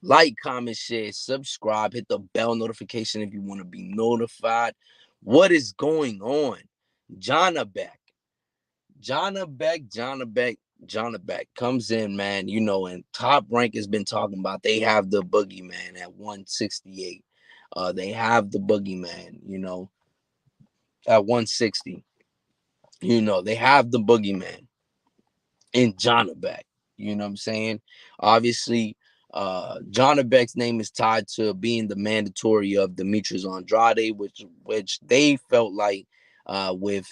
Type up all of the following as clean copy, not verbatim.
Like, comment, share, subscribe, hit the bell notification if you want to be notified. What is going on? Janibek. Janibek comes in, man, and Top Rank has been talking about they have the Boogeyman at 168. They have the Boogeyman, at 160. They have the Boogeyman in Janibek. You know what I'm saying? Obviously, Janibek's name is tied to being the mandatory of Demetrius Andrade, which they felt like with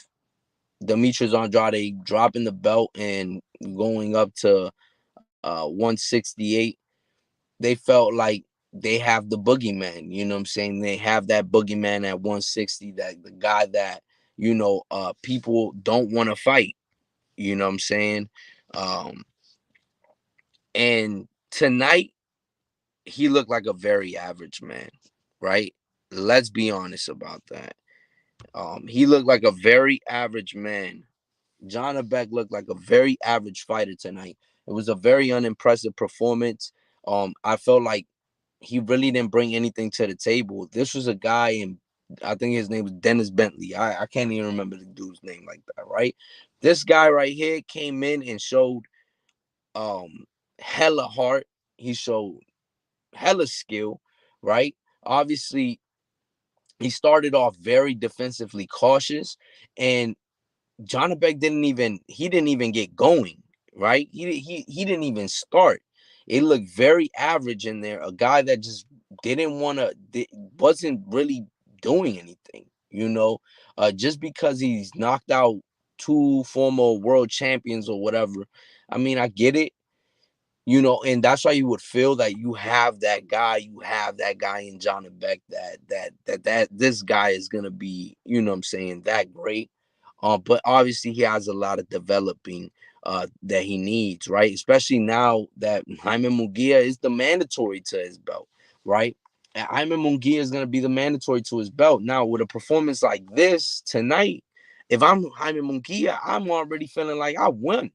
Demetrius Andrade dropping the belt and going up to 168, they felt like they have the Boogeyman. You know what I'm saying? They have that Boogeyman at 160, that the guy that people don't want to fight. You know what I'm saying? Um, and tonight he looked like a very average man, right? Let's be honest about that. He looked like a very average man. John Beck looked like a very average fighter tonight. It was a very unimpressive performance. I felt like he really didn't bring anything to the table. This was a guy, and I think his name was Dennis Bentley. I can't even remember the dude's name like that, right? This guy right here came in and showed um hella heart. He showed hella skill, right? Obviously, he started off very defensively cautious, and Janibek didn't even get going, right? He didn't even start. It looked very average in there. A guy that just didn't want to, wasn't really doing anything, just because he's knocked out two former world champions or whatever. I mean, I get it, and that's why you would feel that you have that guy in John Beck, that this guy is gonna be, what I'm saying, that great. But obviously he has a lot of developing that he needs, right? Especially now that Jaime Munguia is the mandatory to his belt, right? And Jaime Munguia is gonna be the mandatory to his belt. Now, with a performance like this tonight, if I'm Jaime Munguia, I'm already feeling like I won.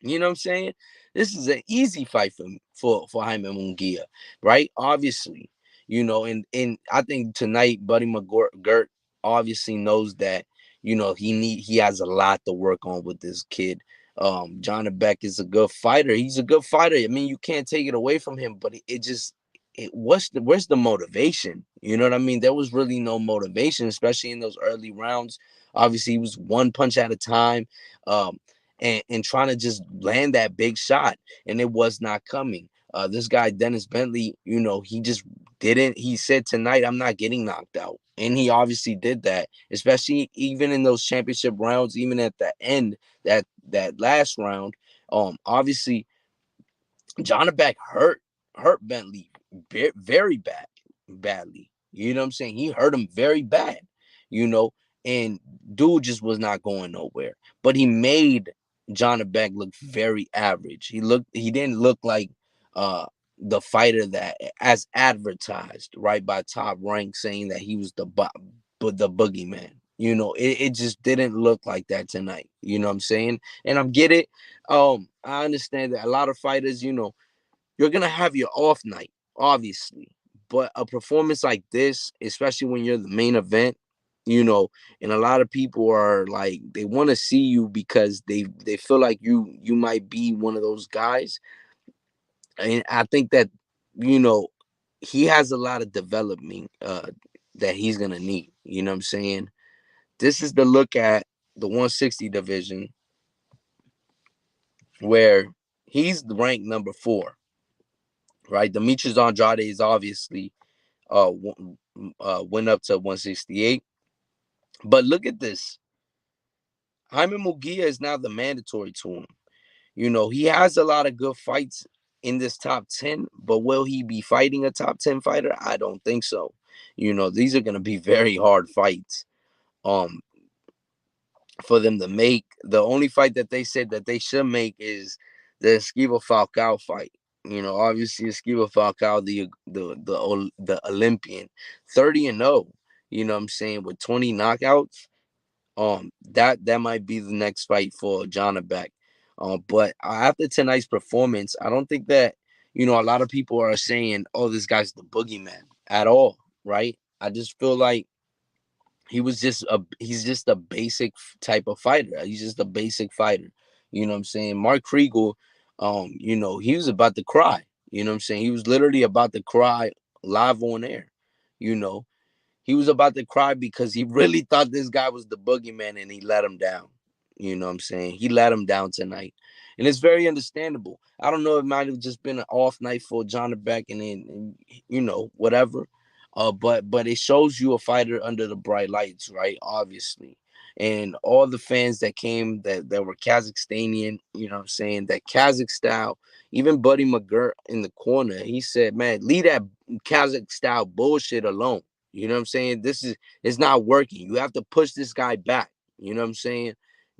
You know what I'm saying? This is an easy fight for Jaime Munguia, right? Obviously, and I think tonight Buddy McGirt obviously knows that he has a lot to work on with this kid. John Beck is a good fighter. He's a good fighter. I mean, you can't take it away from him, but it just where's the motivation? You know what I mean? There was really no motivation, especially in those early rounds. Obviously, he was one punch at a time. Um, and trying to just land that big shot, and it was not coming. This guy Dennis Bentley, he just didn't. He said tonight, "I'm not getting knocked out," and he obviously did that. Especially even in those championship rounds, even at the end, that last round. Obviously, Janibek hurt Bentley very badly. You know what I'm saying? He hurt him very bad. You know, and dude just was not going nowhere. But he made Janibek look very average. He didn't look like uh the fighter that as advertised, right, by Top Rank, saying that he was the boogeyman. It just didn't look like that tonight. You know what I'm saying? And I get it. I understand that a lot of fighters, you're gonna have your off night, obviously. But a performance like this, especially when you're the main event, and a lot of people are like, they want to see you because they feel like you might be one of those guys. And I think that, you know, he has a lot of development that he's gonna need. You know what I'm saying? This is the look at the 160 division where he's ranked number 4, right? Demetrius Andrade is obviously went up to 168. But look at this. Jaime Mugia is now the mandatory to him. He has a lot of good fights in this top 10, but will he be fighting a top 10 fighter? I don't think so. These are going to be very hard fights um for them to make. The only fight that they said that they should make is the Esquiva Falcao fight. Obviously Esquiva Falcao, the Olympian, 30-0. You know what I'm saying, with 20 knockouts. That might be the next fight for Janibek. But after tonight's performance, I don't think that a lot of people are saying, "Oh, this guy's the boogeyman," at all, right? I just feel like he's just a basic type of fighter. He's just a basic fighter. You know what I'm saying? Mark Kriegel, he was about to cry. You know what I'm saying? He was literally about to cry live on air. You know, he was about to cry because he really thought this guy was the boogeyman and he let him down. You know what I'm saying? He let him down tonight. And it's very understandable. I don't know, it might have just been an off night for Janibek and whatever. But it shows you a fighter under the bright lights, right? Obviously. And all the fans that came that were Kazakhstanian, you know what I'm saying, that Kazakh style, even Buddy McGirt in the corner, he said, man, leave that Kazakh style bullshit alone. You know what I'm saying? It's not working. You have to push this guy back. You know what I'm saying?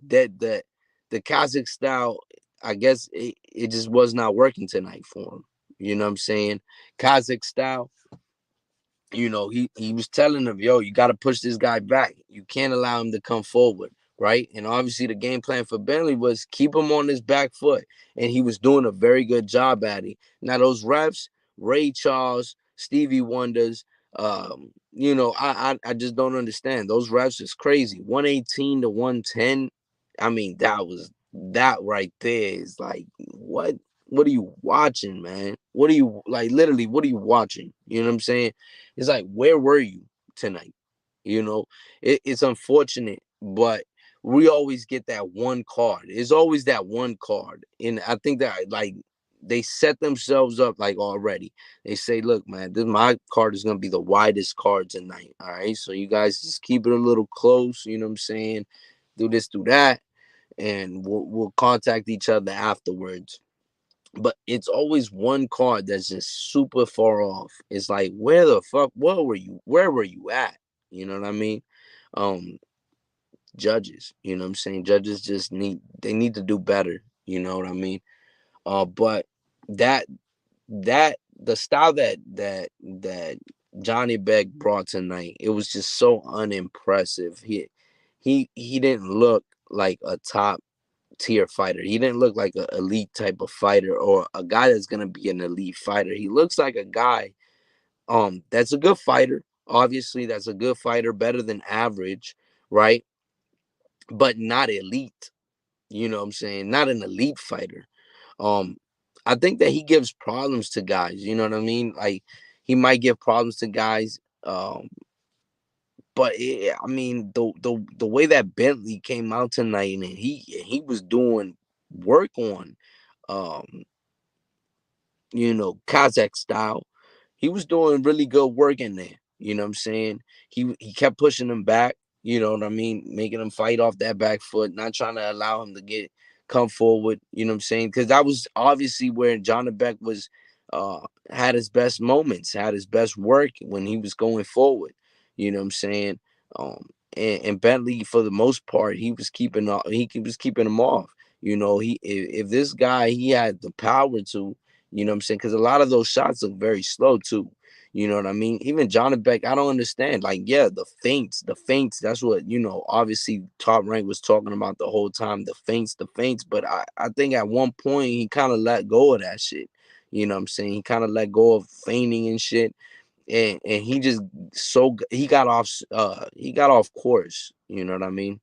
The Kazakh style, I guess it just was not working tonight for him. You know what I'm saying? Kazakh style, he was telling him, yo, you got to push this guy back. You can't allow him to come forward, right? And obviously, the game plan for Bentley was keep him on his back foot, and he was doing a very good job at it. Now, those refs, Ray Charles, Stevie Wonders, I just don't understand. Those refs is crazy. 118 to 110. I mean, that right there is like what? What are you watching, man? What are you like? Literally, what are you watching? You know what I'm saying? It's like, where were you tonight? It's unfortunate, but we always get that one card. It's always that one card. And I think that like they set themselves up like already. They say, look, man, my card is gonna be the widest card tonight. All right. So you guys just keep it a little close, you know what I'm saying? Do this, do that, and we'll contact each other afterwards. But it's always one card that's just super far off. It's like, where the fuck, where were you at? You know what I mean? Um, Judges, you know what I'm saying? Judges they need to do better, you know what I mean? But that the style that Johnny Beck brought tonight, it was just so unimpressive. He didn't look like a top tier fighter. He didn't look like an elite type of fighter or a guy that's gonna be an elite fighter. He looks like a guy that's a good fighter. Obviously, that's a good fighter, better than average, right? But not elite. You know what I'm saying? Not an elite fighter. Um, I think that he gives problems to guys. You know what I mean? Like he might give problems to guys. But I mean, the way that Bentley came out tonight and he was doing work on um Kazakh style. He was doing really good work in there. You know what I'm saying? He kept pushing him back, you know what I mean, making him fight off that back foot, not trying to allow him to come forward, you know what I'm saying? Because that was obviously where John Beck was uh had his best moments, had his best work when he was going forward. You know what I'm saying? And Bentley, for the most part, he was keeping him off. If this guy he had the power to, you know what I'm saying? Because a lot of those shots look very slow too. You know what I mean? Even John Beck, I don't understand. Like, yeah, the feints, that's what, obviously Top Rank was talking about the whole time. The feints, the feints. But I think at one point he kind of let go of that shit. You know what I'm saying? He kind of let go of feigning and shit. And he just he got off course. You know what I mean?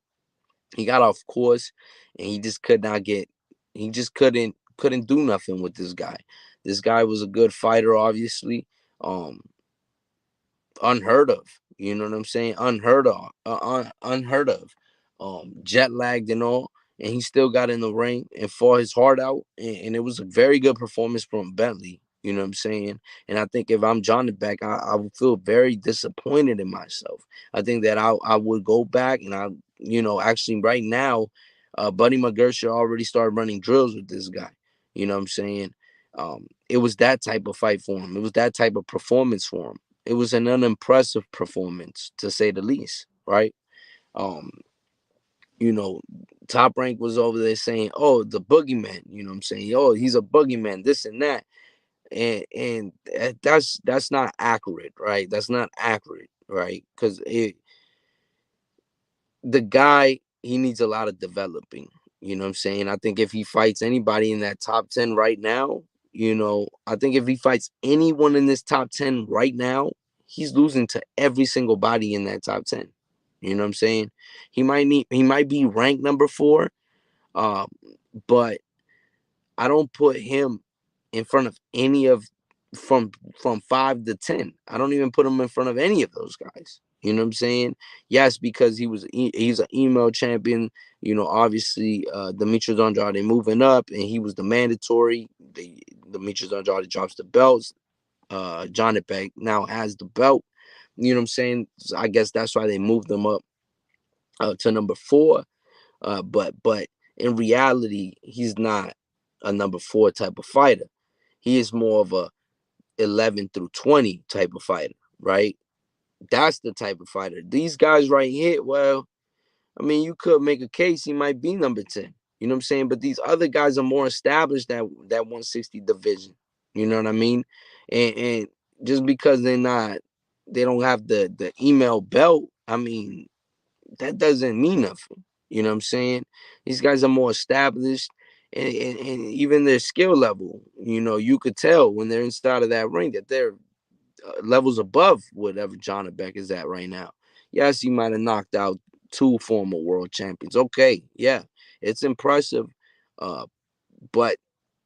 He got off course and he just could not get he just couldn't do nothing with this guy. This guy was a good fighter, obviously. Um, Unheard of. You know what I'm saying? Unheard of. Jet lagged and all, and he still got in the ring and fought his heart out, and it was a very good performance from Bentley. You know what I'm saying? And I think if I'm John Beck, I would feel very disappointed in myself. I think that I would go back and actually right now, Buddy McGirt already started running drills with this guy. You know what I'm saying? It was that type of fight for him. It was that type of performance for him. It was an unimpressive performance, to say the least, right? Um, you know, Top Rank was over there saying, "Oh, the boogeyman," you know what I'm saying? "Oh, he's a boogeyman," this and that. And that's not accurate, right? That's not accurate, right? Because the guy, he needs a lot of developing. You know what I'm saying? I think if he fights anybody in that top 10 right now, I think if he fights anyone in this top 10 right now, he's losing to every single body in that top 10. You know what I'm saying? He might be ranked number 4, uh, but I don't put him in front of any of from from 5 to 10. I don't even put him in front of any of those guys. You know what I'm saying? Yes, because he's an email champion. Obviously, Demetrius Andrade moving up, and he was the mandatory. Demetrius Andrade drops the belts. Janibek now has the belt. You know what I'm saying? So I guess that's why they moved him up to number 4. But in reality, he's not a number 4 type of fighter. He is more of a 11 through 20 type of fighter, right? That's the type of fighter. These guys right here, well, I mean, you could make a case he might be number 10. You know what I'm saying? But these other guys are more established that 160 division. You know what I mean? And just because they don't have the email belt, I mean, that doesn't mean nothing. You know what I'm saying? These guys are more established, and even their skill level, you could tell when they're inside of that ring that they're levels above whatever John Beck is at right now. Yes, he might have knocked out 2 former world champions. Okay, yeah, it's impressive. Uh, but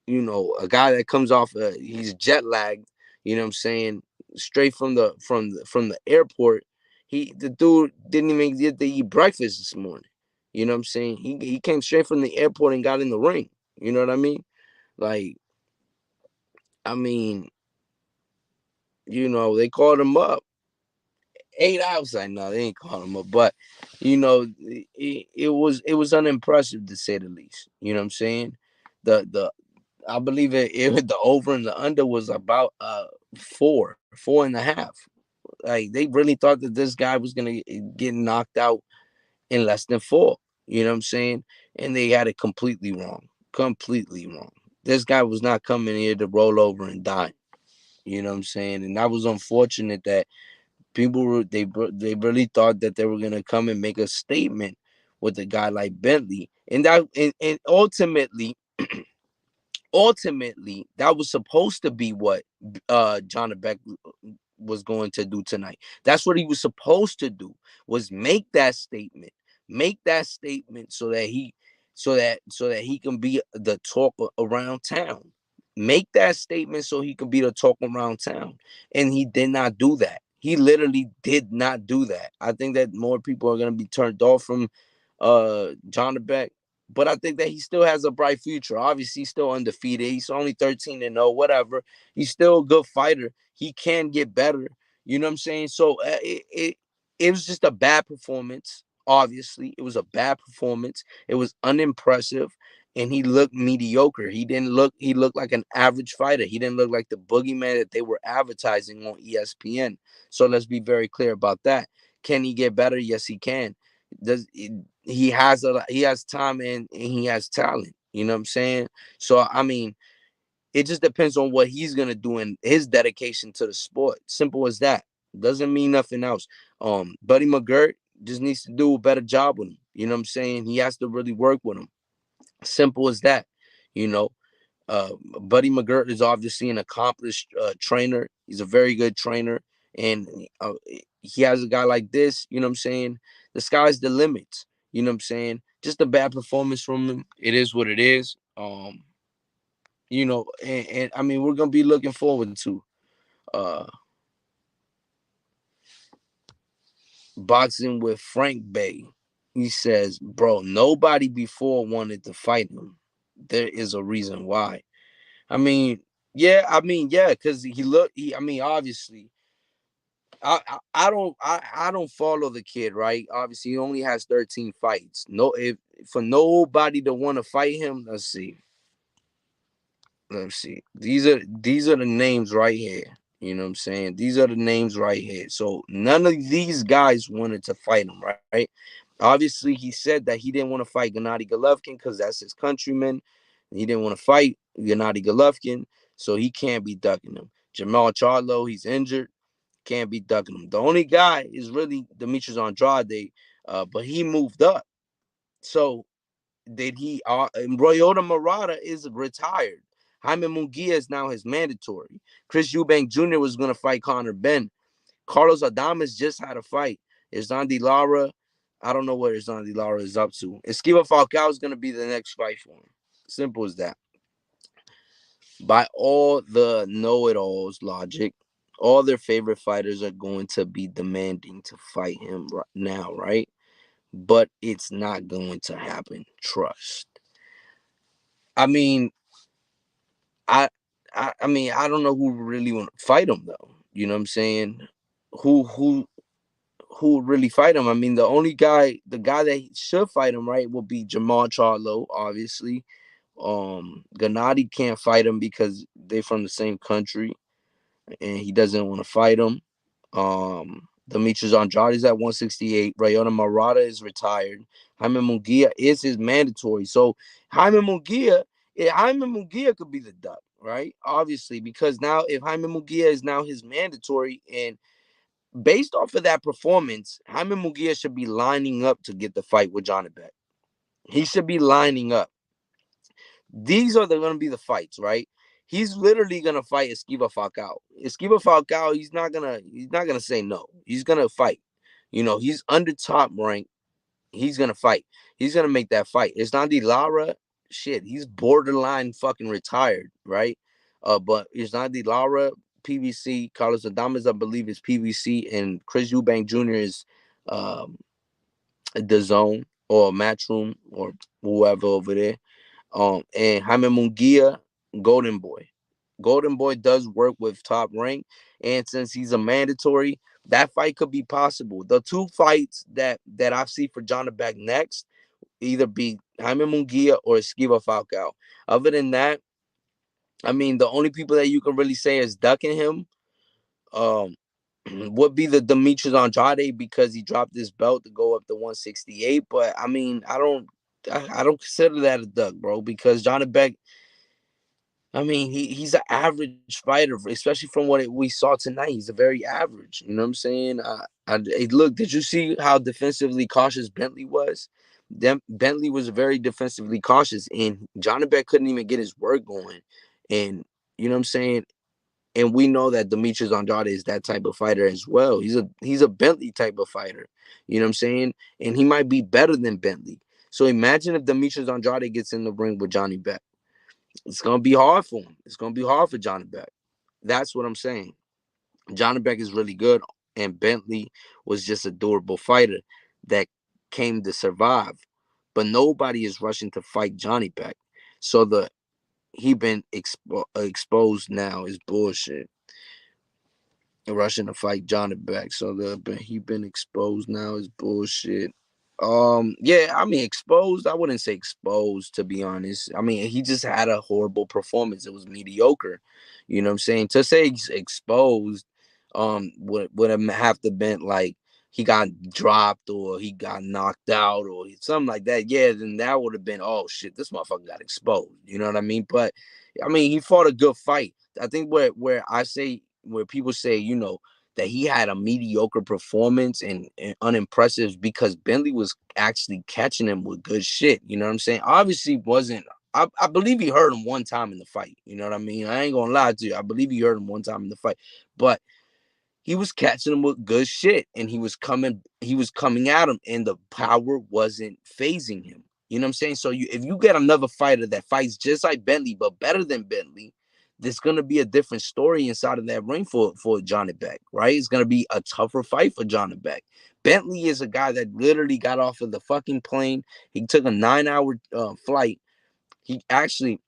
a guy that comes off, he's jet lagged. You know what I'm saying? Straight from the airport. The dude didn't even get to eat breakfast this morning. You know what I'm saying? He came straight from the airport and got in the ring. You know what I mean? Like, I mean, they called him up 8 hours. I know they ain't called him up, but it was unimpressive to say the least. You know what I'm saying? The I believe the over and the under was about 4.5. Like, they really thought that this guy was gonna get knocked out in less than 4. You know what I'm saying? And they had it completely wrong. Completely wrong. This guy was not coming here to roll over and die. You know what I'm saying? And that was unfortunate that people they really thought that they were gonna come and make a statement with a guy like Bentley, and ultimately that was supposed to be what John Beck was going to do tonight. That's what he was supposed to do, was make that statement so that he can be the talk around town. Make that statement so he could be the talk around town. And he did not do that. He literally did not do that. I think that more people are going to be turned off from John Beck, but I think that he still has a bright future. Obviously, he's still undefeated. He's only 13-0, whatever. He's still a good fighter. He can get better. You know what I'm saying? So it was just a bad performance. Obviously, it was a bad performance. It was unimpressive, and he looked mediocre. He looked like an average fighter. He didn't look like the boogeyman that they were advertising on ESPN. So let's be very clear about that. Can he get better? Yes, he can. Does he has time, and he has talent. You know what I'm saying? So I mean, it just depends on what he's gonna do in his dedication to the sport. Simple as that. Doesn't mean nothing else. Buddy McGirt just needs to do a better job with him. You know what I'm saying? He has to really work with him. Simple as that. You know, Buddy McGirt is obviously an accomplished trainer. He's a very good trainer, and he has a guy like this. You know what I'm saying? The sky's the limit. You know what I'm saying? Just a bad performance from him. It is what it is. And I mean, we're gonna be looking forward to uh boxing with Frank Bay. He says, bro, nobody before wanted to fight him. There is a reason why. I mean, yeah, because I mean, obviously, I don't follow the kid, right? Obviously, he only has 13 fights. No, if for nobody to want to fight him, let's see. Let's see. These are the names right here. You know what I'm saying? These are the names right here. So none of these guys wanted to fight him, right? Obviously, he said that he didn't want to fight Gennady Golovkin because that's his countryman. He didn't want to fight Gennady Golovkin, so he can't be ducking him. Jamal Charlo, he's injured, can't be ducking him. The only guy is really Demetrius Andrade, but he moved up. So did he? Royota Murata is retired. Jaime Munguia is now his mandatory. Chris Eubank Jr. was going to fight Conor Benn. Carlos Adames just had a fight. Irzandi Lara, I don't know what Irzandi Lara is up to. Esquiva Falcao is going to be the next fight for him. Simple as that. By all the know-it-alls logic, all their favorite fighters are going to be demanding to fight him right now, right? But it's not going to happen. Trust. I mean, I, I don't know who really want to fight him though. You know what I'm saying? Who who would really fight him? I mean, the guy that should fight him, right, will be Jamal Charlo, obviously. Gennady can't fight him because they're from the same country, and he doesn't want to fight him. Demetrius Andrade is at 168. Rayona Murata is retired. Jaime Munguia is his mandatory. So Jaime Munguia could be the duck, right? Obviously, because now if Jaime Munguia is now his mandatory, and based off of that performance, Jaime Munguia should be lining up to get the fight with Janibek. He should be lining up. These are going to be the fights, right? He's literally going to fight Esquiva Falcao. Esquiva Falcao, he's not gonna say no. He's going to fight. You know, he's under top rank. He's going to fight. He's going to make that fight. It's Nandi Lara, shit, he's borderline fucking retired, right? But it's Nandi Lara, PVC, Carlos Adames, I believe, is PVC, and Chris Eubank Jr. is um, the zone or Matchroom or whoever over there. And Jaime Munguia, Golden Boy. Golden Boy does work with Top Rank, and since he's a mandatory, that fight could be possible. The two fights that I see for Janibek next either be Jaime Munguia or Esquiva Falcao. Other than that, I mean, the only people that you can really say is ducking him um, would be the Demetrius Andrade because he dropped his belt to go up to 168. But I mean, I don't consider that a duck, bro, because Janibek, I mean, he's an average fighter, especially from what we saw tonight. He's a very average. You know what I'm saying? Look, did you see how defensively cautious Bentley was? Bentley was very defensively cautious, and Janibek couldn't even get his work going. And you know what I'm saying? And we know that Demetrius Andrade is that type of fighter as well. He's a Bentley type of fighter. You know what I'm saying? And he might be better than Bentley. So imagine if Demetrius Andrade gets in the ring with Johnny Beck. It's gonna be hard for him. It's gonna be hard for Johnny Beck. That's what I'm saying. Johnny Beck is really good, and Bentley was just a durable fighter that came to survive. But nobody is rushing to fight Johnny Beck. So he been exposed now is bullshit. Rushing to fight Johnny Beck. So he been exposed now is bullshit. Yeah, I mean exposed. I wouldn't say exposed to be honest. I mean he just had a horrible performance. It was mediocre. You know what I'm saying? To say he's exposed, would have to been like he got dropped or he got knocked out or something like that. Yeah, then that would have been, oh shit, this motherfucker got exposed. You know what I mean? But I mean he fought a good fight. I think where people say, that he had a mediocre performance and unimpressive because Bentley was actually catching him with good shit. You know what I'm saying? Obviously wasn't. I believe he hurt him one time in the fight. You know what I mean? I ain't gonna lie to you. I believe he hurt him one time in the fight, but he was catching him with good shit, and he was coming at him, and the power wasn't phasing him. You know what I'm saying? So if you get another fighter that fights just like Bentley but better than Bentley, there's gonna be a different story inside of that ring for Johnny Beck, right? It's gonna be a tougher fight for Johnny Beck. Bentley is a guy that literally got off of the fucking plane. He took a 9-hour flight. He actually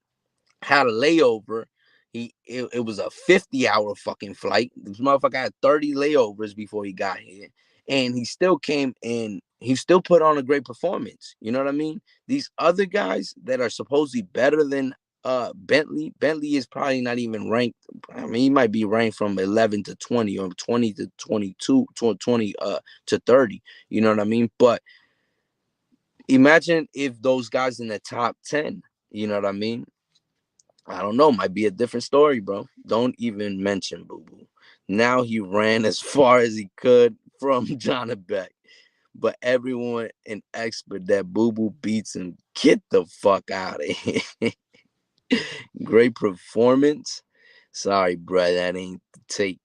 had a layover. It was a 50-hour fucking flight. This motherfucker had 30 layovers before he got here. And he still came and he still put on a great performance. You know what I mean? These other guys that are supposedly better than Bentley. Bentley is probably not even ranked. I mean, he might be ranked from 11 to 20 or 20 to 22, 20 to 30. You know what I mean? But imagine if those guys in the top 10, you know what I mean? I don't know. Might be a different story, bro. Don't even mention Boo Boo. Now he ran as far as he could from Janibek. But everyone an expert that Boo Boo beats him. Get the fuck out of here. Great performance. Sorry, bro, that ain't the take.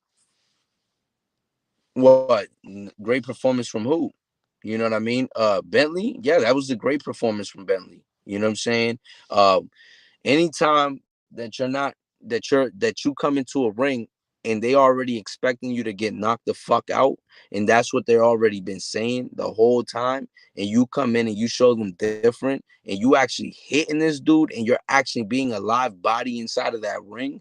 What? Great performance from who? You know what I mean? Bentley. Yeah, that was a great performance from Bentley. You know what I'm saying? Uh, Anytime that you're not that you come into a ring and they already expecting you to get knocked the fuck out, and that's what they already been saying the whole time, and you come in and you show them different, and you actually hitting this dude, and you're actually being a live body inside of that ring.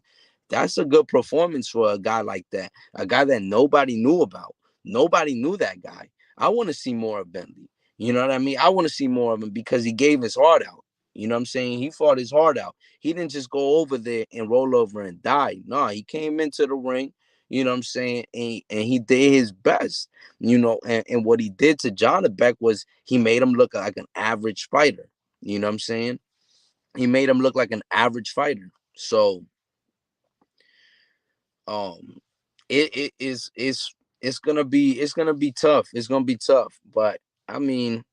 That's a good performance for a guy like that, a guy that nobody knew about. Nobody knew that guy. I want to see more of Bentley. You know what I mean? I want to see more of him because he gave his heart out. You know what I'm saying? He fought his heart out. He didn't just go over there and roll over and die. No, he came into the ring, you know what I'm saying? And he did his best, and what he did to Janibek was he made him look like an average fighter. You know what I'm saying? He made him look like an average fighter. So um it is it's gonna be tough. It's gonna be tough. But I mean,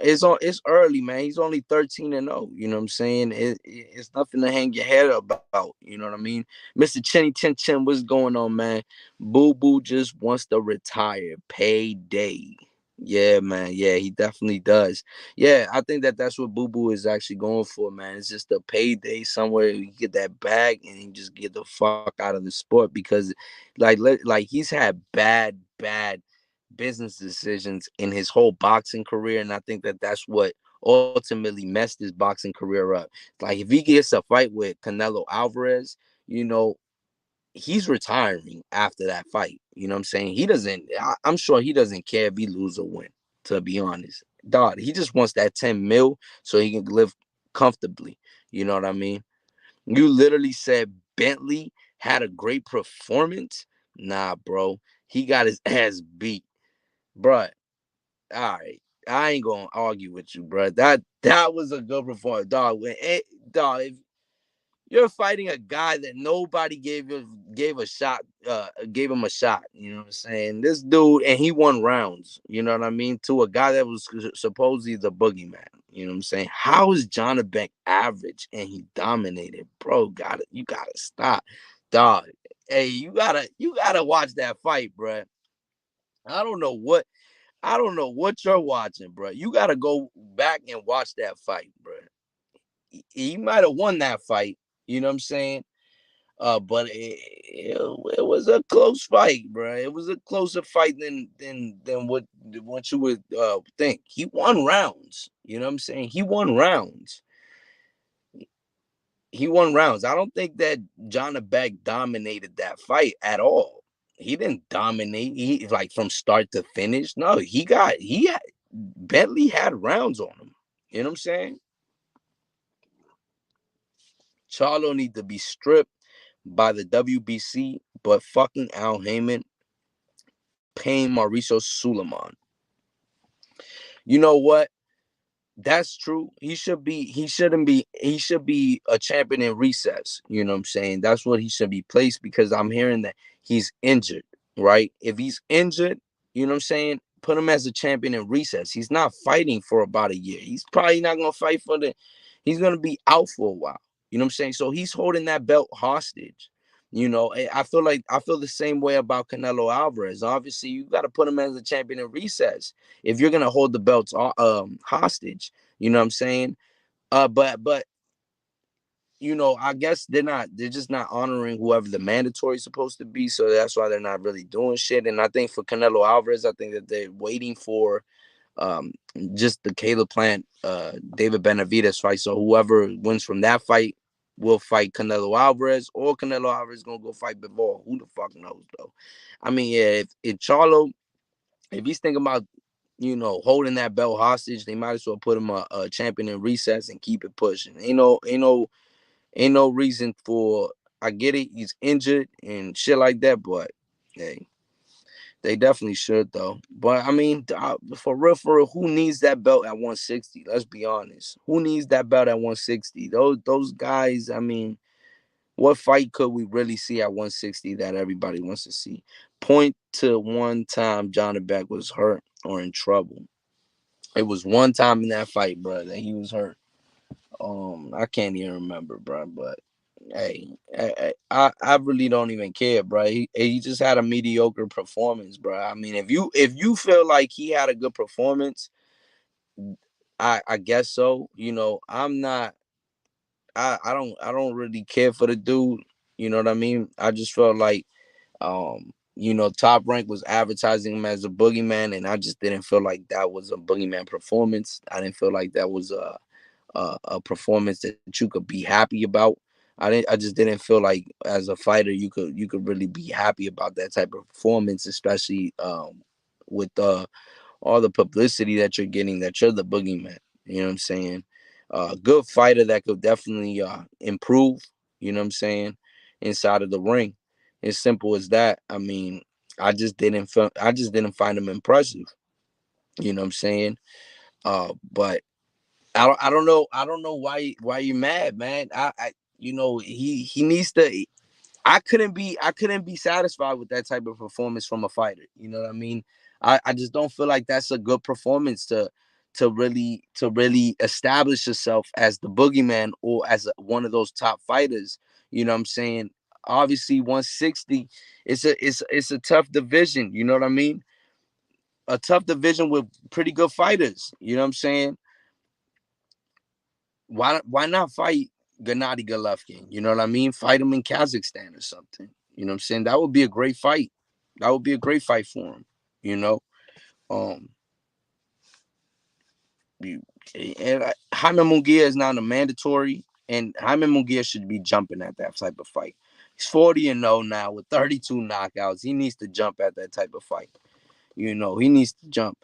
it's early, man. He's only 13-0. You know what I'm saying? It's nothing to hang your head about. You know what I mean? Mr. Chinny Chin Chin, what's going on, man? Boo Boo just wants to retire. Payday. Yeah, man. Yeah, he definitely does. Yeah, I think that that's what Boo Boo is actually going for, man. It's just a payday somewhere. You get that bag and you just get the fuck out of the sport because, like he's had bad business decisions in his whole boxing career, and I think that that's what ultimately messed his boxing career up. Like if he gets a fight with Canelo Alvarez, you know, he's retiring after that fight. You know what I'm saying? He doesn't. I'm sure he doesn't care if he lose or win. To be honest, dog, he just wants that 10 mil so he can live comfortably. You know what I mean? You literally said Bentley had a great performance. Nah, bro, he got his ass beat, bruh. All right, I ain't gonna argue with you, bro. That was a good performance, dog. Dog, if you're fighting a guy that nobody gave a shot, gave him a shot. You know what I'm saying? This dude, and he won rounds. You know what I mean? To a guy that was supposedly the boogeyman. You know what I'm saying? How is Janibek average and he dominated, bro? You gotta stop, dog. Hey, you gotta watch that fight, bro. I don't know what I don't know what you're watching, bro. You got to go back and watch that fight, bro. He might have won that fight. You know what I'm saying? But it was a close fight, bro. It was a closer fight than what you would think. He won rounds. You know what I'm saying? He won rounds. He won rounds. I don't think that John Beck dominated that fight at all. He didn't dominate. He like from start to finish. No, he had Bentley had rounds on him. You know what I'm saying? Charlo need to be stripped by the WBC, but fucking Al Heyman paying Mauricio Suleiman. You know what? That's true. He should be a champion in recess. You know what I'm saying? That's what he should be placed because I'm hearing that he's injured, right? If he's injured, you know what I'm saying? Put him as a champion in recess. He's not fighting for about a year. He's probably not gonna fight he's gonna be out for a while. You know what I'm saying? So he's holding that belt hostage. I feel the same way about Canelo Alvarez. Obviously, you got to put him as a champion in recess if you're gonna hold the belts hostage. You know what I'm saying? But I guess they're just not honoring whoever the mandatory is supposed to be. So that's why they're not really doing shit. And I think for Canelo Alvarez, I think that they're waiting for um just the Caleb Plant David Benavidez fight. So whoever wins from that fight will fight Canelo Alvarez, or Canelo Alvarez gonna go fight Bivol. Who the fuck knows though? I mean, yeah, if Charlo, if he's thinking about holding that belt hostage, they might as well put him a champion in recess and keep it pushing. Ain't no reason for. I get it, he's injured and shit like that, but hey, they definitely should though. But I mean, for real, who needs that belt at 160? Let's be honest. Who needs that belt at 160? Those guys. I mean, what fight could we really see at 160 that everybody wants to see? Point to one time Johnny Beck was hurt or in trouble. It was one time in that fight, bro, that he was hurt. I can't even remember, bro. But hey, I really don't even care, bro. He just had a mediocre performance, bro. I mean, if you feel like he had a good performance, I guess so. I'm not. I don't really care for the dude. You know what I mean? I just felt like Top Rank was advertising him as a boogeyman, and I just didn't feel like that was a boogeyman performance. I didn't feel like that was a performance that you could be happy about. I just didn't feel like as a fighter you could really be happy about that type of performance, especially with all the publicity that you're getting that you're the boogeyman. You know what I'm saying? Good fighter that could definitely improve. You know what I'm saying? Inside of the ring, as simple as that. I mean, I just didn't find him impressive. You know what I'm saying? But I don't know why you mad, man. He needs to. I couldn't be satisfied with that type of performance from a fighter. You know what I mean? I just don't feel like that's a good performance to really establish yourself as the boogeyman or as one of those top fighters. You know what I'm saying? Obviously, 160. It's a tough division. You know what I mean? A tough division with pretty good fighters. You know what I'm saying? Why not fight Gennady Golovkin? You know what I mean? Fight him in Kazakhstan or something. You know what I'm saying? That would be a great fight. That would be a great fight for him. You know, um, you, and Jaime Munguia is not a mandatory, and Jaime Munguia should be jumping at that type of fight. He's 40-0 now with 32 knockouts. He needs to jump at that type of fight. He needs to jump.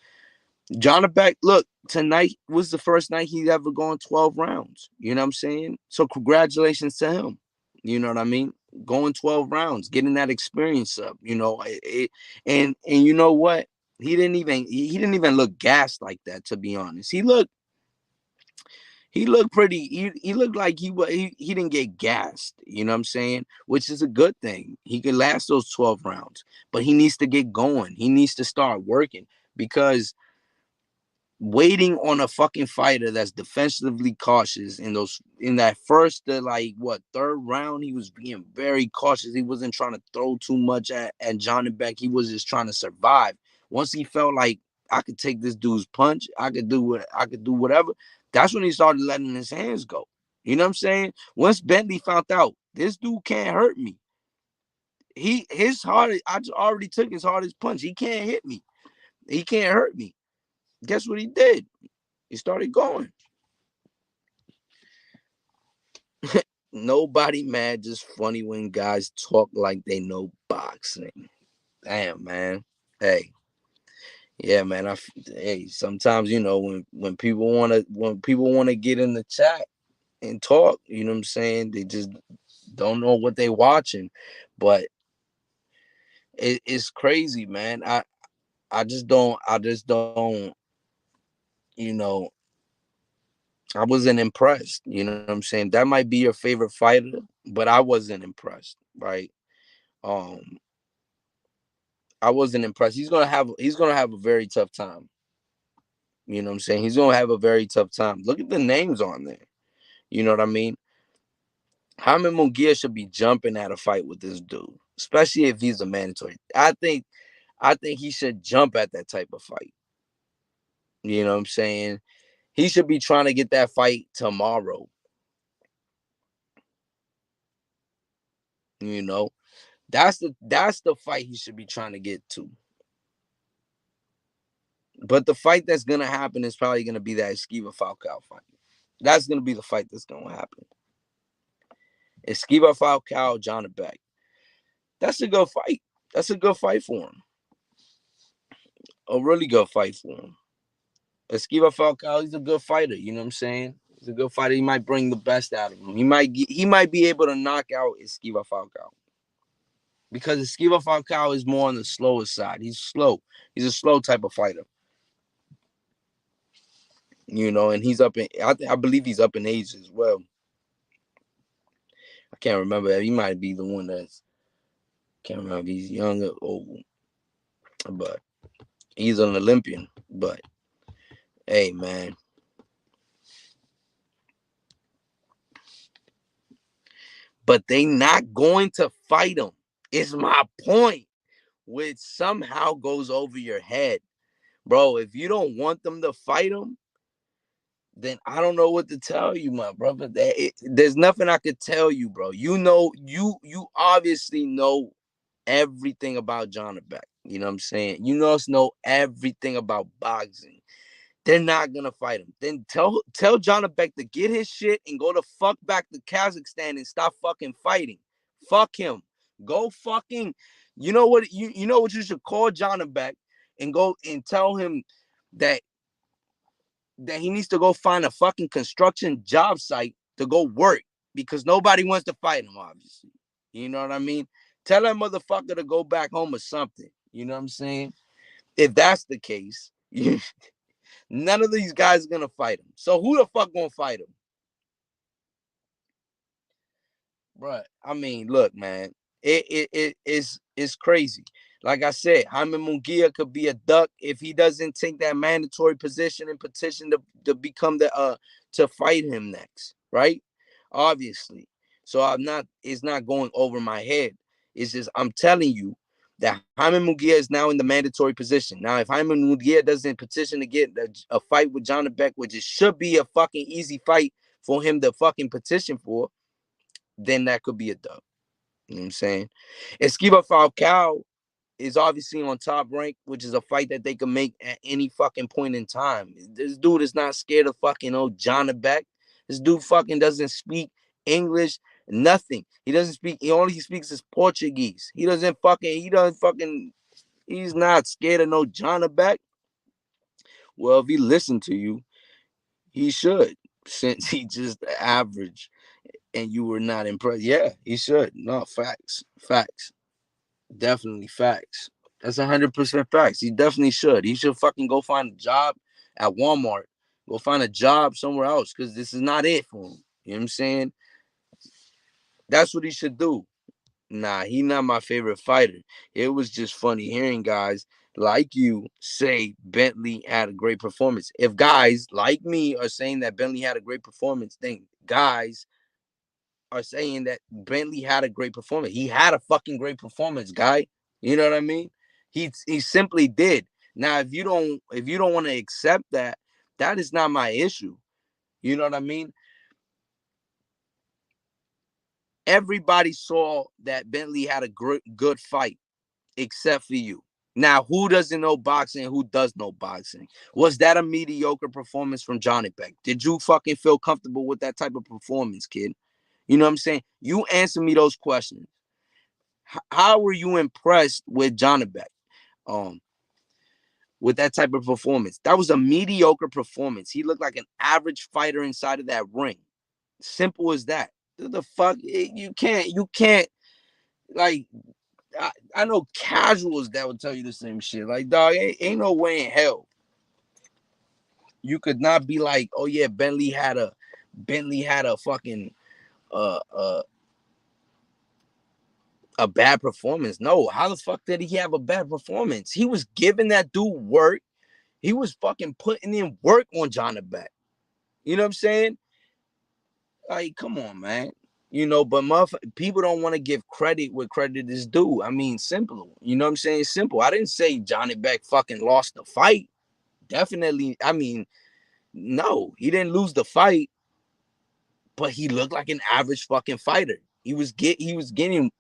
Janibek, look, tonight was the first night he's ever gone 12 rounds. You know what I'm saying? So congratulations to him. You know what I mean? Going 12 rounds, getting that experience up. And you know what? He didn't even look gassed like that. To be honest, he looked pretty. He looked like he didn't get gassed. You know what I'm saying? Which is a good thing. He could last those 12 rounds, but he needs to get going. He needs to start working because waiting on a fucking fighter that's defensively cautious in that first like what third round, he was being very cautious. He wasn't trying to throw too much at Janibek. He was just trying to survive. Once he felt like I could take this dude's punch, I could do whatever. That's when he started letting his hands go. You know what I'm saying? Once Bentley found out this dude can't hurt me, his hardest I just already took his hardest punch. He can't hit me. He can't hurt me. Guess what he did? He started going. Nobody mad, just funny when guys talk like they know boxing. Damn, man. Hey, yeah, man. Hey, sometimes when people wanna get in the chat and talk, you know what I'm saying? They just don't know what they watching, but it's crazy, man. I just don't. You know, I wasn't impressed. You know what I'm saying? That might be your favorite fighter, but I wasn't impressed, right? Um, I wasn't impressed. He's gonna have a very tough time. You know what I'm saying? He's gonna have a very tough time. Look at the names on there. You know what I mean? Jaime Munguia should be jumping at a fight with this dude, especially if he's a mandatory. I think he should jump at that type of fight. You know what I'm saying? He should be trying to get that fight tomorrow. You know, that's the fight he should be trying to get to. But the fight that's gonna happen is probably gonna be that Esquiva Falcao fight. That's gonna be the fight that's gonna happen. Esquiva Falcao, Janibek. That's a good fight. That's a good fight for him. A really good fight for him. Esquiva Falcao, he's a good fighter. You know what I'm saying? He's a good fighter. He might bring the best out of him. He might be able to knock out Esquiva Falcao because Esquiva Falcao is more on the slower side. He's slow. He's a slow type of fighter. And he's up in. I believe he's up in age as well. I can't remember. He might be the one that's. Can't remember if he's young or old, but he's an Olympian. But hey, man, but they not going to fight him. Is my point, which somehow goes over your head, bro. If you don't want them to fight him, then I don't know what to tell you, my brother. There's nothing I could tell you, bro. You know, you obviously know everything about Janibek. You know what I'm saying? You know everything about boxing. They're not gonna fight him. Then tell Janibek to get his shit and go the fuck back to Kazakhstan and stop fucking fighting. Fuck him. Go fucking. You know what? You know what you should call Janibek and go and tell him that he needs to go find a fucking construction job site to go work because nobody wants to fight him, obviously. You know what I mean? Tell that motherfucker to go back home or something. You know what I'm saying? If that's the case, none of these guys are gonna fight him. So who the fuck gonna fight him? Bruh, I mean, look, man, it's crazy. Like I said, Jaime Munguia could be a duck if he doesn't take that mandatory position and petition to become the to fight him next, right? Obviously. So it's not going over my head. It's just I'm telling you that Jaime Munguia is now in the mandatory position. Now, if Jaime Munguia doesn't petition to get a fight with Janibek, which it should be a fucking easy fight for him to fucking petition for, then that could be a dub. You know what I'm saying? Esquiva Falcao is obviously on Top Rank, which is a fight that they can make at any fucking point in time. This dude is not scared of fucking old Janibek. This dude fucking doesn't speak English, nothing. He doesn't speak, he speaks is Portuguese. He's not scared of no Janibek. Well, if he listened to you, he should, since he just average and you were not impressed. Yeah, he should. No, facts. Facts. Definitely facts. That's 100% facts. He definitely should. He should fucking go find a job at Walmart. Go find a job somewhere else because this is not it for him. You know what I'm saying? That's what he should do. Nah, he not my favorite fighter. It was just funny hearing guys like you say Bentley had a great performance. If guys like me are saying that Bentley had a great performance, then guys are saying that Bentley had a great performance. He had a fucking great performance, guy. You know what I mean? He simply did. Now, if you don't want to accept that, that is not my issue. You know what I mean? Everybody saw that Bentley had a good fight, except for you. Now, who doesn't know boxing? Who does know boxing? Was that a mediocre performance from Janibek? Did you fucking feel comfortable with that type of performance, kid? You know what I'm saying? You answer me those questions. How were you impressed with Janibek? Um, with that type of performance. That was a mediocre performance. He looked like an average fighter inside of that ring. Simple as that. The fuck you can't like I know casuals that would tell you the same shit. Like, dog, ain't no way in hell you could not be like, oh yeah, Bentley had a fucking uh uh a bad performance. No, how the fuck did he have a bad performance? He was giving that dude work. He was fucking putting in work on Janibek. You know what I'm saying? Like, come on, man. You know, but people don't want to give credit where credit is due. I mean, simple. You know what I'm saying? Simple. I didn't say Janibek fucking lost the fight. Definitely. I mean, no, he didn't lose the fight, but he looked like an average fucking fighter. He was getting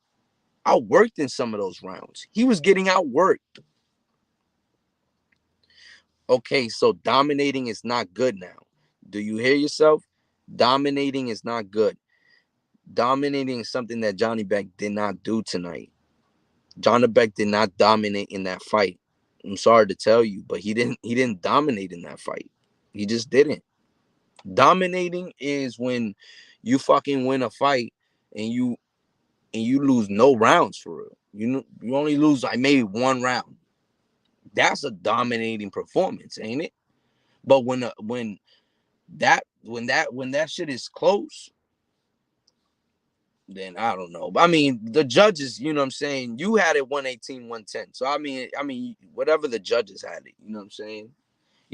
outworked in some of those rounds. He was getting outworked. Okay, so dominating is not good now. Do you hear yourself? Dominating is not good. Dominating is something that Janibek did not do tonight. Janibek did not dominate in that fight. I'm sorry to tell you, but he didn't dominate in that fight. He just didn't. Dominating is when you fucking win a fight and you lose no rounds for real. You only lose like maybe one round. That's a dominating performance, ain't it? But when that shit is close, then I don't know. I mean, the judges, you know what I'm saying? You had it 118, 110. So I mean, whatever the judges had it, you know what I'm saying?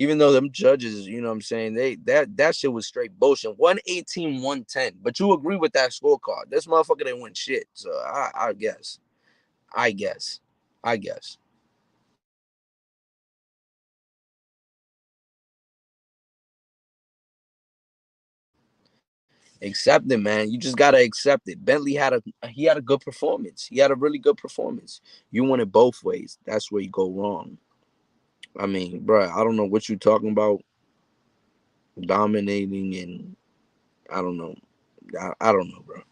Even though them judges, you know what I'm saying, that shit was straight bullshit. 118, 110. But you agree with that scorecard. This motherfucker didn't win shit. So I guess. I guess. I guess. Accept it, man. You just gotta accept it. Bentley had a good performance. He had a really good performance. You want it both ways. That's where you go wrong. I mean, bro, I don't know what you're talking about. Dominating and I don't know. I don't know, bro.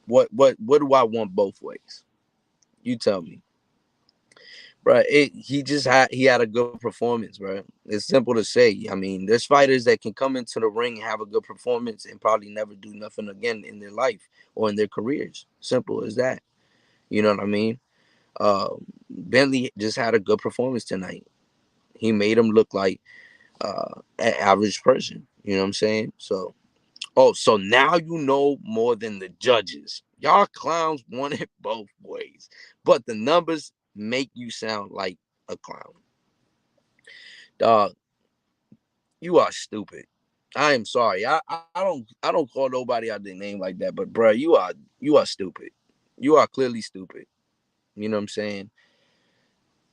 What do I want both ways? You tell me. Bro, he had a good performance, bro. It's simple to say. I mean, there's fighters that can come into the ring and have a good performance and probably never do nothing again in their life or in their careers. Simple as that. You know what I mean? Bentley just had a good performance tonight. He made him look like an average person. You know what I'm saying? So, so now you know more than the judges. Y'all clowns want it both ways, but the numbers make you sound like a clown. Dog, you are stupid. I am sorry. I don't call nobody out their name like that, but bro, you are stupid. You are clearly stupid. You know what I'm saying?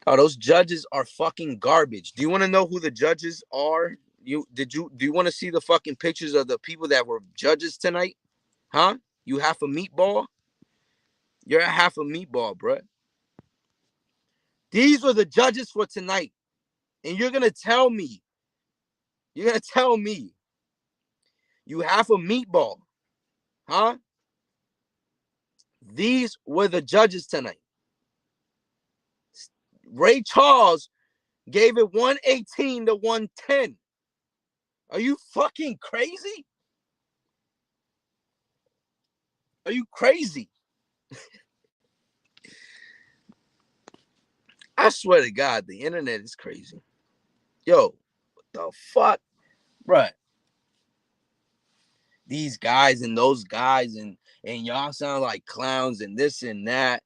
Oh, those judges are fucking garbage. Do you want to know who the judges are? Do you want to see the fucking pictures of the people that were judges tonight? Huh? You half a meatball? You're a half a meatball, bro. These were the judges for tonight. And you're gonna tell me you half a meatball, huh? These were the judges tonight. Ray Charles gave it 118 to 110. Are you fucking crazy? Are you crazy? I swear to God, the internet is crazy. Yo, what the fuck? Bruh, these guys and those guys and y'all sound like clowns and this and that.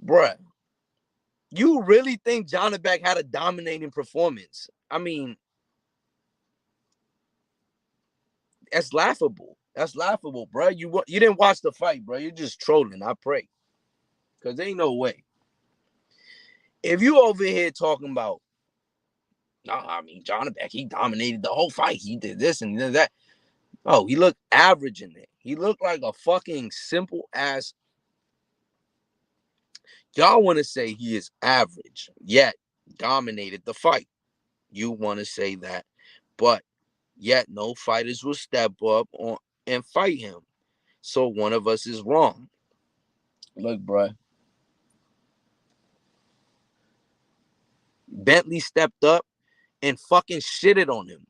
Bruh, you really think Janibek had a dominating performance? I mean, that's laughable. That's laughable, bro. You didn't watch the fight, bro. You're just trolling. I pray, cause there ain't no way. If you over here talking about, nah, I mean, Janibek, he dominated the whole fight. He did this and did that. Oh, he looked average in it. He looked like a fucking simple ass. Y'all want to say he is average, yet dominated the fight. You want to say that, but yet no fighters will step up on and fight him. So one of us is wrong. Look, bro. Bentley stepped up and fucking shitted on him.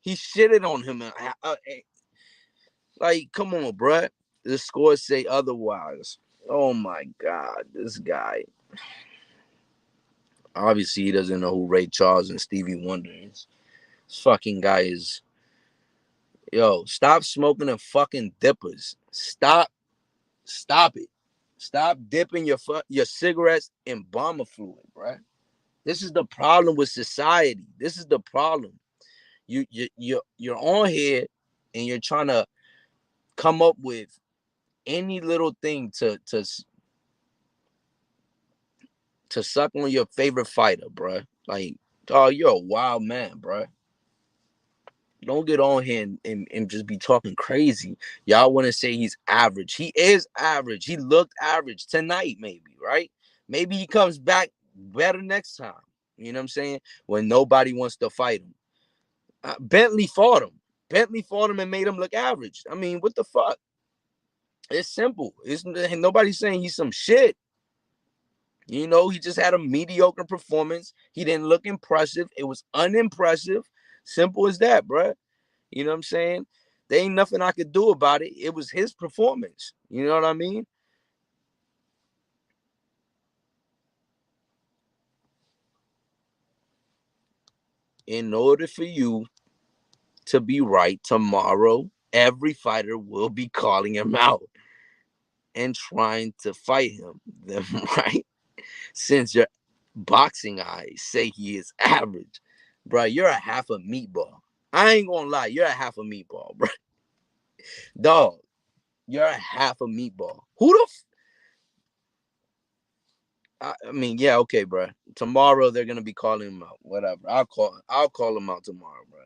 He shitted on him. Like, come on, bro. The scores say otherwise. Oh my God, this guy. Obviously, he doesn't know who Ray Charles and Stevie Wonder is. This fucking guy is. Yo, stop smoking the fucking dippers. Stop it. Stop dipping your cigarettes in bomber fluid, bro. This is the problem with society. This is the problem. You're on here and you're trying to come up with any little thing to suck on your favorite fighter, bro. Like, oh, you're a wild man, bro. Don't get on here and just be talking crazy. Y'all want to say he's average. He is average. He looked average tonight, maybe, right? Maybe he comes back better next time. You know what I'm saying? When nobody wants to fight him. Bentley fought him. Bentley fought him and made him look average. I mean, what the fuck? It's simple. It's nobody's saying he's some shit. You know, he just had a mediocre performance. He didn't look impressive. It was unimpressive. Simple as that, bro. You know what I'm saying? There ain't nothing I could do about it. It was his performance. You know what I mean? In order for you to be right tomorrow, every fighter will be calling him out and trying to fight him, right? Since you're boxing eyes say he is average. Bro, you're a half a meatball. I ain't gonna lie, you're a half a meatball, bro. Dog, you're a half a meatball. Who the I mean, yeah, okay, bro. Tomorrow they're gonna be calling him out. Whatever. I'll call him out tomorrow, bro.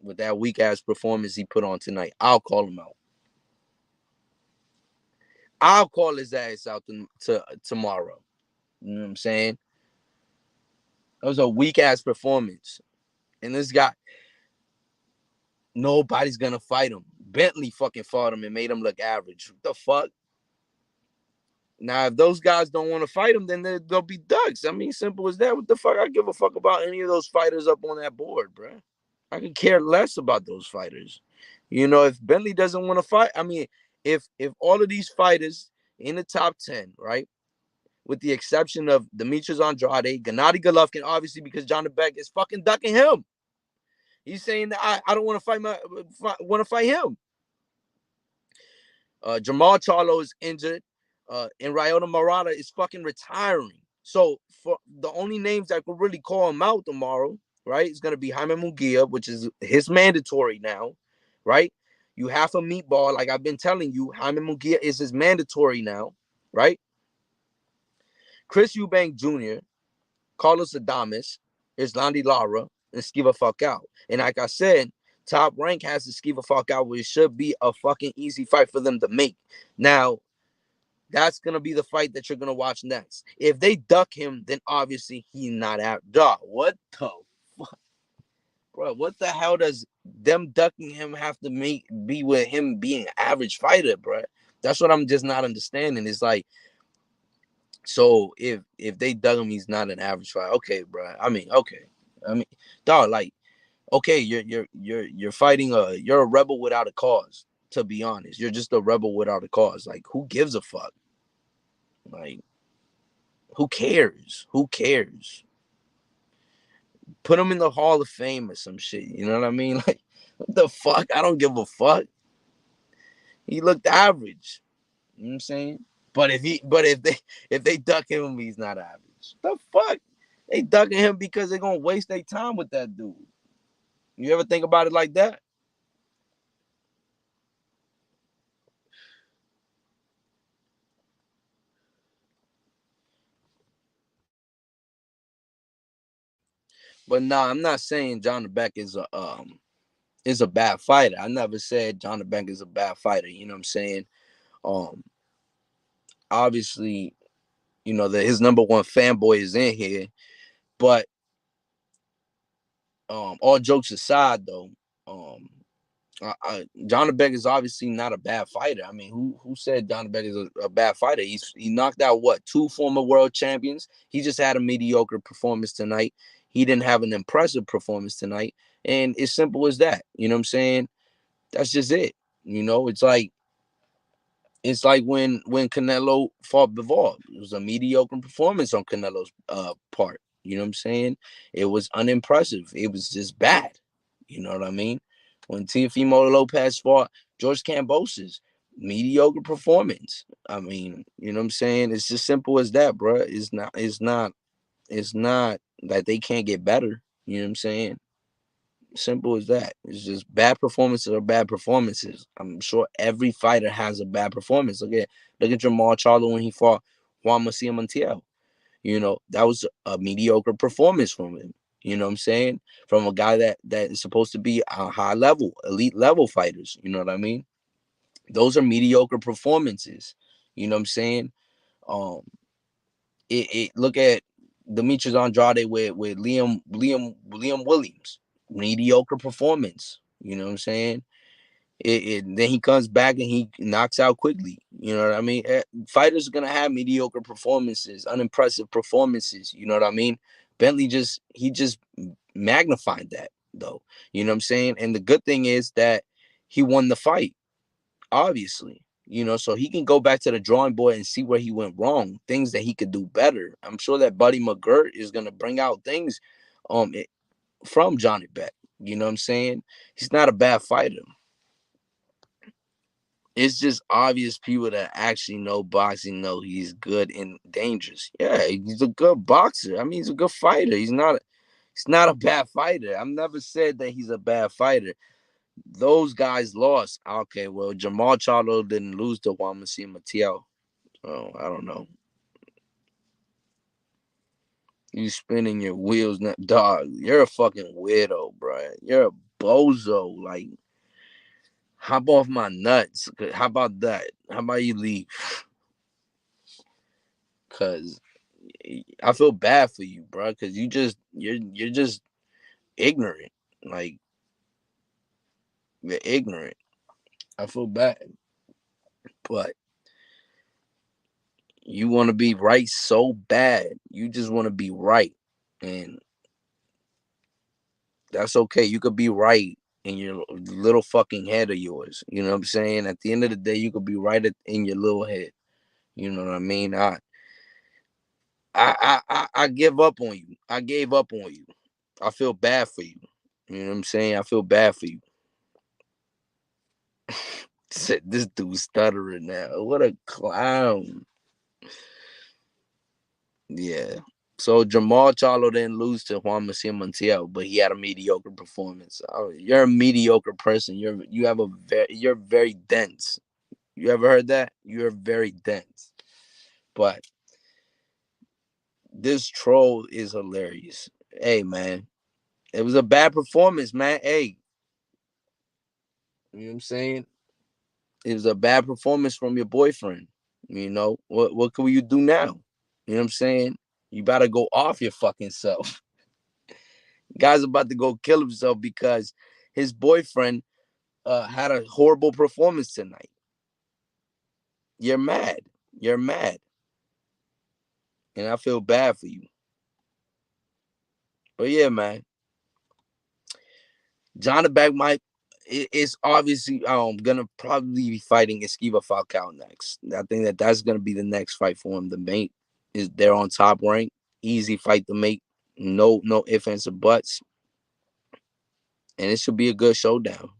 With that weak ass performance he put on tonight, I'll call him out. I'll call his ass out to tomorrow. You know what I'm saying? That was a weak ass performance. And this guy, nobody's gonna fight him. Bentley fucking fought him and made him look average. What the fuck? Now, if those guys don't want to fight him, then they'll be ducks. I mean, simple as that. What the fuck? I give a fuck about any of those fighters up on that board, bro. I could care less about those fighters. You know, if Bentley doesn't want to fight, I mean, if all of these fighters in the top 10, right, with the exception of Demetrius Andrade, Gennady Golovkin, obviously because Janibek is fucking ducking him. He's saying that I don't want to want to fight him. Jamal Charlo is injured, and Ryota Murata is fucking retiring. So for the only names that could really call him out tomorrow, right, is gonna be Jaime Munguia, which is his mandatory now, right? You have a meatball, like I've been telling you. Jaime Munguia is his mandatory now, right? Chris Eubank Jr., Carlos Adames, Islandi Lara, and Skiva Falcao. And like I said, Top Rank has to Skiva Falcao, which should be a fucking easy fight for them to make. Now, that's gonna be the fight that you're gonna watch next. If they duck him, then obviously he's not out. Dog, what the fuck, bro? What the hell does them ducking him have to be with him being an average fighter, bro? That's what I'm just not understanding. It's like, so if they dug him, he's not an average fighter. Okay, bro. I mean, okay. I mean, dog, like, okay, you're fighting you're a rebel without a cause. To be honest, you're just a rebel without a cause. Like, who gives a fuck? Like, who cares? Who cares? Put him in the Hall of Fame or some shit. You know what I mean? Like, what the fuck? I don't give a fuck. He looked average. You know what I'm saying? But if they duck him, he's not average. The fuck? They ducking him because they're gonna waste their time with that dude. You ever think about it like that? But nah, I'm not saying John Beck is a bad fighter. I never said John Beck is a bad fighter. You know what I'm saying? Um, obviously, you know that his number one fanboy is in here. But all jokes aside, though, John Beck is obviously not a bad fighter. I mean, who said John Beck is a bad fighter? He knocked out what, two former world champions. He just had a mediocre performance tonight. He didn't have an impressive performance tonight, and it's simple as that. You know what I'm saying? That's just it. You know, it's like when Canelo fought Bivol. It was a mediocre performance on Canelo's part. You know what I'm saying? It was unimpressive. It was just bad. You know what I mean? When Teofimo Lopez fought George Kambosos, mediocre performance. I mean, you know what I'm saying? It's just simple as that, bro. It's not that they can't get better. You know what I'm saying? Simple as that. It's just bad performances are bad performances. I'm sure every fighter has a bad performance. Look at Jamal Charlo when he fought Juan Macia Montiel. You know, that was a mediocre performance from him. You know what I'm saying? From a guy that is supposed to be a high level, elite level fighters. You know what I mean? Those are mediocre performances. You know what I'm saying? Um, look at Demetrius Andrade with Liam Williams, mediocre performance. You know what I'm saying? Then he comes back and he knocks out quickly. You know what I mean? Fighters are gonna have mediocre performances, unimpressive performances. You know what I mean? Bentley just magnified that though. You know what I'm saying? And the good thing is that he won the fight, obviously. You know, so he can go back to the drawing board and see where he went wrong, things that he could do better. I'm sure that Buddy McGirt is gonna bring out things from Johnny Beck. You know what I'm saying? He's not a bad fighter. It's just obvious people that actually know boxing know he's good and dangerous. Yeah, he's a good boxer. I mean, he's a good fighter. He's not a bad fighter. I've never said that he's a bad fighter. Those guys lost. Okay, well, Jamal Charlo didn't lose to Juan Mateo. Oh, I don't know. You spinning your wheels, dog. You're a fucking weirdo, bro. You're a bozo. Like, hop off my nuts. How about that? How about you leave? Cause I feel bad for you, bro. Cause you're just ignorant. Like, you're ignorant. I feel bad, but you want to be right so bad. You just want to be right, and that's okay. You could be right in your little fucking head of yours. You know what I'm saying? At the end of the day, you could be right in your little head. You know what I mean? I give up on you. I gave up on you. I feel bad for you. You know what I'm saying? I feel bad for you. Said this dude stuttering now. What a clown. Yeah. So Jamal Charlo didn't lose to Juan Macia Montiel, but he had a mediocre performance. You're a mediocre person. You're very dense. You ever heard that? You're very dense. But this troll is hilarious. Hey man, it was a bad performance, man. Hey, you know what I'm saying? It was a bad performance from your boyfriend. You know what can you do now? You know what I'm saying? You better go off your fucking self. Guy's about to go kill himself because his boyfriend had a horrible performance tonight. You're mad. You're mad, and I feel bad for you. But yeah, man, Janibek might is obviously gonna probably be fighting Esquiva Falcao next. I think that's gonna be the next fight for him. The mate is they're on top rank, easy fight to make. No ifs ands or buts, and it should be a good showdown.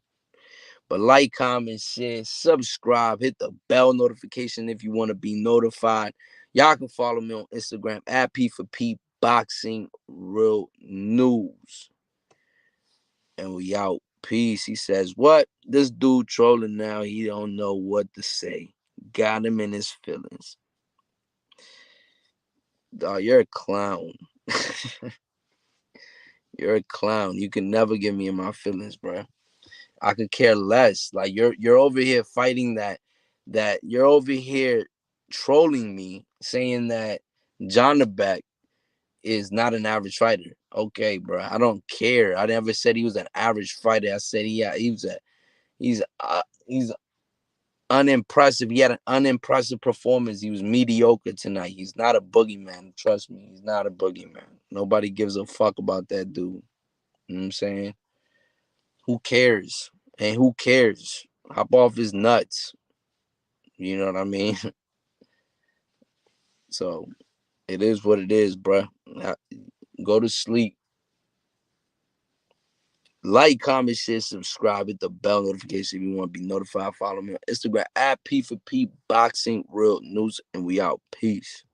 But like, comment, share, subscribe, hit the bell notification if you want to be notified. Y'all can follow me on Instagram at P for P Boxing Real News. And we out. Peace. He says, what? This dude trolling now. He don't know what to say. Got him in his feelings. Dog, you're a clown. You're a clown. You can never get me in my feelings, bro. I could care less. Like you're over here fighting that you're over here trolling me, saying that Janibek is not an average fighter. Okay, bro. I don't care. I never said he was an average fighter. I said he's unimpressive. He had an unimpressive performance. He was mediocre tonight. He's not a boogeyman. Trust me, he's not a boogeyman. Nobody gives a fuck about that dude. You know what I'm saying? Who cares? And who cares? Hop off his nuts. You know what I mean? So it is what it is, bruh. Go to sleep. Like, comment, share, subscribe, hit the bell notification if you want to be notified. Follow me on Instagram at P for P Boxing Real News, and we out. Peace.